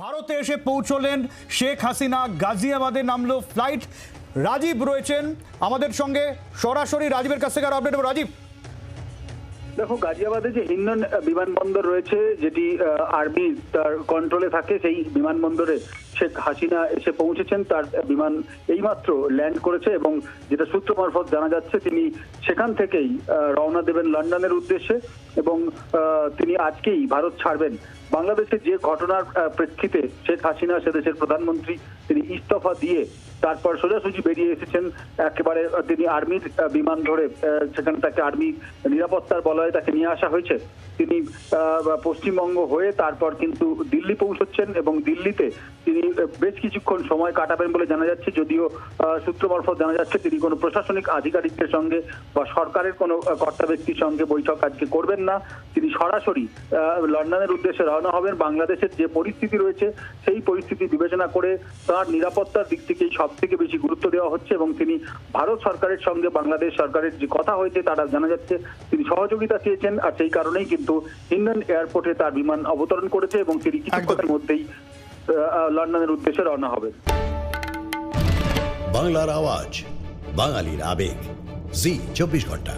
ভারতে এসে পৌঁছলেন শেখ হাসিনা, গাজিয়াবাদে নামলো ফ্লাইট। রাজীব রয়েছেন আমাদের সঙ্গে সরাসরি, রাজীবের কাছ থেকে আরো আপডেট। রাজীব, দেখো, গাজিয়াবাদে যে হিন্ডন বিমানবন্দর রয়েছে, যেটি আর্মি তার কন্ট্রোলে থাকে, সেই বিমানবন্দরে শেখ হাসিনা এসে পৌঁছেছেন। তার বিমান এইমাত্র ল্যান্ড করেছে এবং যেটা সূত্র মারফত জানা যাচ্ছে, তিনি সেখান থেকেই রওনা দেবেন লন্ডনের উদ্দেশ্যে এবং তিনি আজকেই ভারত ছাড়বেন। বাংলাদেশে যে ঘটনার প্রেক্ষিতে শেখ হাসিনা, সে দেশের প্রধানমন্ত্রী, তিনি ইস্তফা দিয়ে তারপর সোজাসুজি বেরিয়ে এসেছেন। একেবারে তিনি আর্মির বিমান ধরে, সেখানে তাকে আর্মি নিরাপত্তার বলয়ে তাকে নিয়ে আসা হয়েছে। তিনি পশ্চিমবঙ্গ হয়ে তারপর কিন্তু দিল্লি পৌঁছচ্ছেন এবং দিল্লিতে তিনি বেশ কিছুক্ষণ সময় কাটাবেন বলে জানা যাচ্ছে। যদিও সূত্র মারফত জানা যাচ্ছে তিনি কোনো প্রশাসনিক আধিকারিকদের সঙ্গে বা সরকারের কোনো কর্তা ব্যক্তির সঙ্গে বৈঠক আজকে করবেন না। তিনি সরাসরি লন্ডনের উদ্দেশ্যে রওনা হবেন। বাংলাদেশের যে পরিস্থিতি রয়েছে, সেই পরিস্থিতি বিবেচনা করে তার নিরাপত্তার দিক থেকেই সব থেকে বেশি গুরুত্ব দেওয়া হচ্ছে এবং তিনি ভারত সরকারের সঙ্গে বাংলাদেশ সরকারের যে কথা হয়েছে, তারা জানা যাচ্ছে তিনি সহযোগিতা চেয়েছেন। আর সেই কারণেই কিন্তু হিন্ডন এয়ারপোর্টে তার বিমান অবতরণ করেছে এবং তিনি কিছুক্ষণের মধ্যেই লন্ডনের উদ্দেশ্যে রওনা হবেন। বাংলার আওয়াজ, বাঙালির আবেগ, জি 24 ঘন্টা।